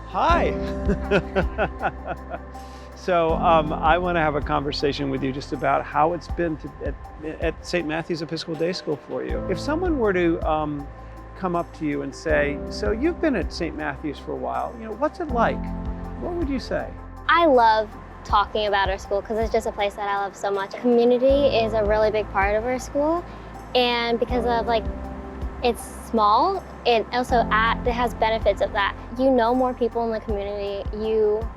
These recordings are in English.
Hi. So I want to have a conversation with you just about how it's been at St. Matthew's Episcopal Day School for you. If someone were to come up to you and say, so you've been at St. Matthew's for a while, what's it like? What would you say? I love talking about our school because it's just a place that I love so much. Community is a really big part of our school, and because of it's small, and also it has benefits of that. You know more people in the community. You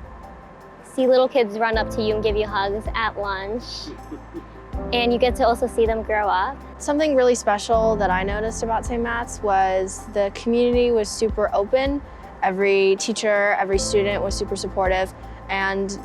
see little kids run up to you and give you hugs at lunch, and you get to also see them grow up. Something really special that I noticed about St. Matt's was the community was super open. Every teacher, every student was super supportive, and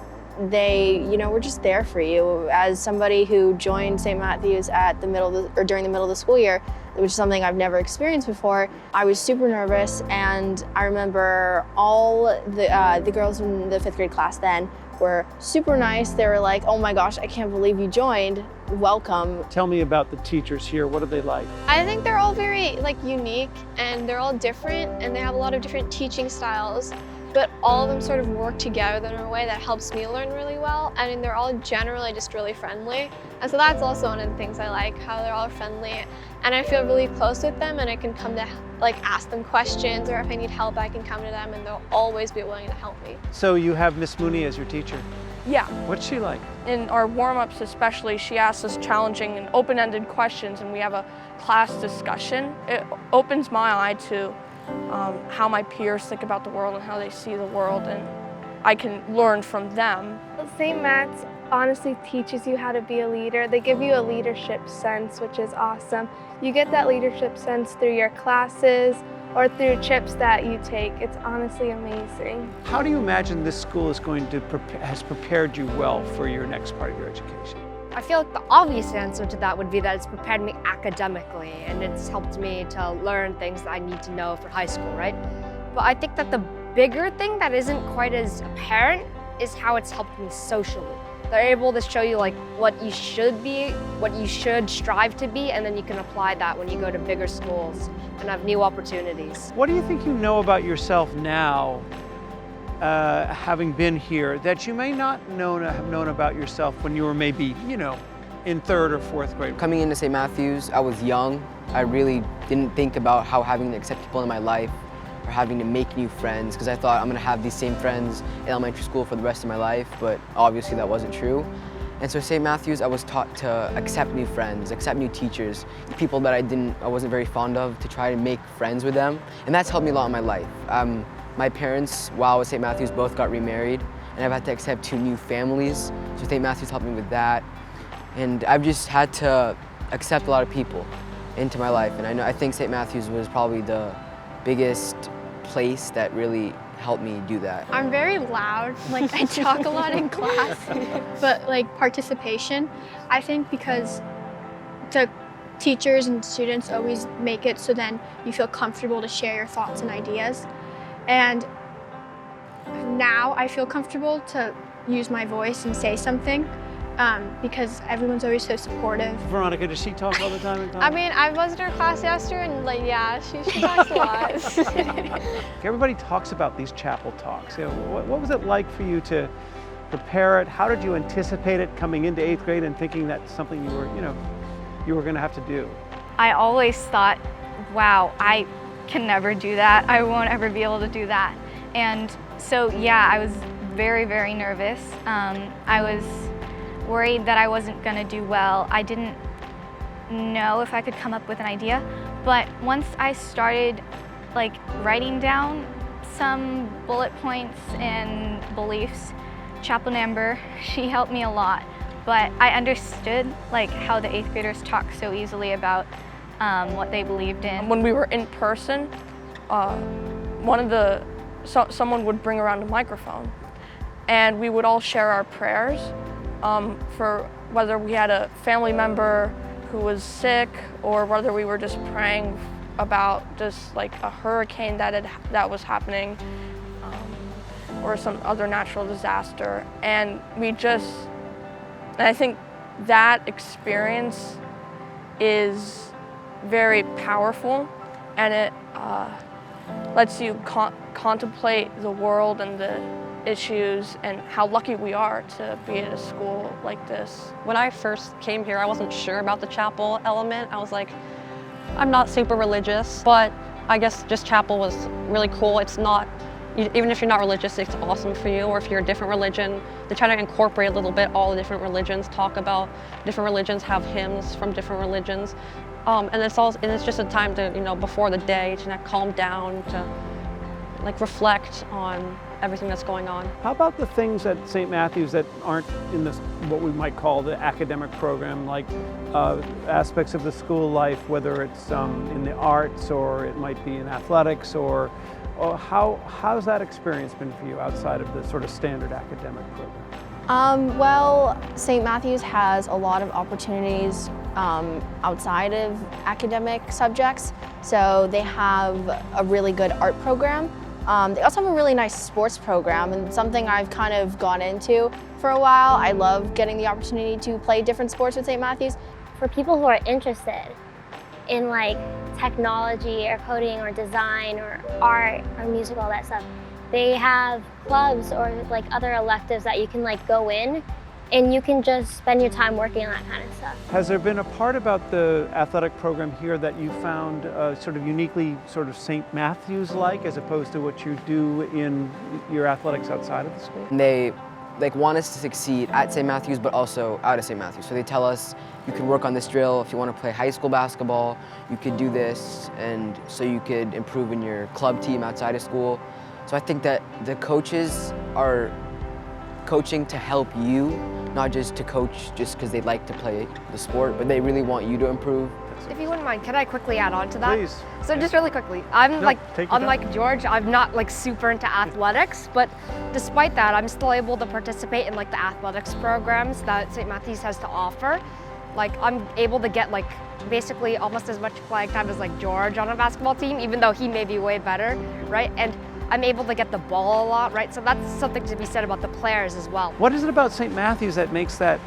they, were just there for you. As somebody who joined St. Matthew's during the middle of the school year, which is something I've never experienced before, I was super nervous, and I remember all the girls in the 5th grade class then were super nice. They were like, oh my gosh, I can't believe you joined. Welcome. Tell me about the teachers here. What are they like? I think they're all very unique, and they're all different, and they have a lot of different teaching styles, but all of them sort of work together in a way that helps me learn really well. I mean, they're all generally just really friendly. And so that's also one of the things I like, how they're all friendly. And I feel really close with them, and I can come to ask them questions, or if I need help, I can come to them, and they'll always be willing to help me. So you have Miss Mooney as your teacher. Yeah. What's she like? In our warm-ups especially, she asks us challenging and open-ended questions, and we have a class discussion. It opens my eye to how my peers think about the world and how they see the world, and I can learn from them. St. Matt's honestly teaches you how to be a leader. They give you a leadership sense, which is awesome. You get that leadership sense through your classes or through trips that you take. It's honestly amazing. How do you imagine this school is has prepared you well for your next part of your education? I feel like the obvious answer to that would be that it's prepared me academically, and it's helped me to learn things that I need to know for high school, right? But I think that the bigger thing that isn't quite as apparent is how it's helped me socially. They're able to show you what you should be, what you should strive to be, and then you can apply that when you go to bigger schools and have new opportunities. What do you think you know about yourself now, having been here, that you may not have known about yourself when you were maybe, in 3rd or 4th grade? Coming into St. Matthew's, I was young. I really didn't think about how having to accept people in my life or having to make new friends, because I thought I'm gonna have these same friends in elementary school for the rest of my life, but obviously that wasn't true. And so at St. Matthew's, I was taught to accept new friends, accept new teachers, people that I wasn't very fond of, to try to make friends with them. And that's helped me a lot in my life. My parents, while I was at St. Matthew's, both got remarried, and I've had to accept 2 new families. So St. Matthew's helped me with that. And I've just had to accept a lot of people into my life. And I think St. Matthew's was probably the biggest place that really helped me do that. I'm very loud, I talk a lot in class, but participation, I think because the teachers and students always make it so then you feel comfortable to share your thoughts and ideas. And now I feel comfortable to use my voice and say something because everyone's always so supportive. Veronica, does she talk all the time in class? I mean, I was in her class yesterday, and yeah, she talks a lot. Everybody talks about these chapel talks. What was it like for you to prepare it? How did you anticipate it coming into 8th grade and thinking that's something you were going to have to do? I always thought, wow, I can never do that. I won't ever be able to do that. And so, yeah, I was very, very nervous. I was worried that I wasn't gonna do well. I didn't know if I could come up with an idea, but once I started writing down some bullet points and beliefs, Chaplain Amber, she helped me a lot. But I understood how the 8th graders talk so easily about what they believed in. When we were in person, someone would bring around a microphone, and we would all share our prayers for whether we had a family member who was sick, or whether we were just praying about just a hurricane that was happening, or some other natural disaster. And I think that experience is very powerful, and lets you contemplate the world and the issues and how lucky we are to be at a school like this. When I first came here, I wasn't sure about the chapel element. I was like, I'm not super religious, but I guess just chapel was really cool. It's not, even if you're not religious, it's awesome for you, or if you're a different religion, they try to incorporate a little bit all the different religions, talk about different religions, have hymns from different religions. And it's just a time to, before the day, to calm down, to like reflect on everything that's going on. How about the things at St. Matthew's that aren't in this, what we might call the academic program, like aspects of the school life, whether it's in the arts or it might be in athletics, or how's that experience been for you outside of the sort of standard academic program? Well, St. Matthew's has a lot of opportunities outside of academic subjects. So they have a really good art program. They also have a really nice sports program, and something I've kind of gone into for a while. I love getting the opportunity to play different sports with St. Matthew's. For people who are interested in like technology or coding or design or art or music, all that stuff, they have clubs or like other electives that you can like go in, and you can just spend your time working on that kind of stuff. Has there been a part about the athletic program here that you found sort of uniquely sort of St. Matthew's-like, as opposed to what you do in your athletics outside of the school? And they want us to succeed at St. Matthew's, but also out of St. Matthew's. So they tell us, you can work on this drill. If you want to play high school basketball, you could do this, and so you could improve in your club team outside of school. So I think that the coaches are coaching to help you, not just to coach just because they like to play the sport, but they really want you to improve. If you wouldn't mind, can I quickly add on to that? Please. So just really quickly, I'm take your unlike George, I'm not like super into athletics, but despite that, I'm still able to participate in like the athletics programs that St. Matthew's has to offer. Like I'm able to get like basically almost as much playing time as like George on a basketball team, even though he may be way better, right? And I'm able to get the ball a lot, right? So that's something to be said about the players as well. What is it about St. Matthew's that makes that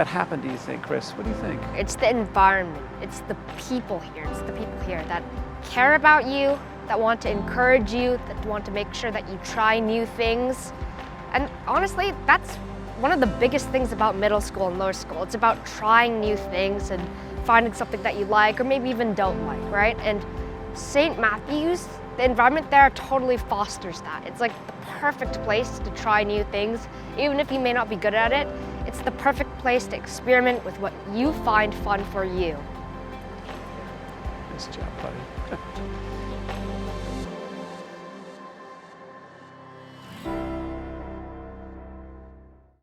happen, do you think, Chris? What do you think? It's the environment, it's the people here, that care about you, that want to encourage you, that want to make sure that you try new things. And honestly, that's one of the biggest things about middle school and lower school. It's about trying new things and finding something that you like or maybe even don't like, right? And St. Matthew's, the environment there totally fosters that. It's like the perfect place to try new things. Even if you may not be good at it, it's the perfect place to experiment with what you find fun for you. Nice job, buddy.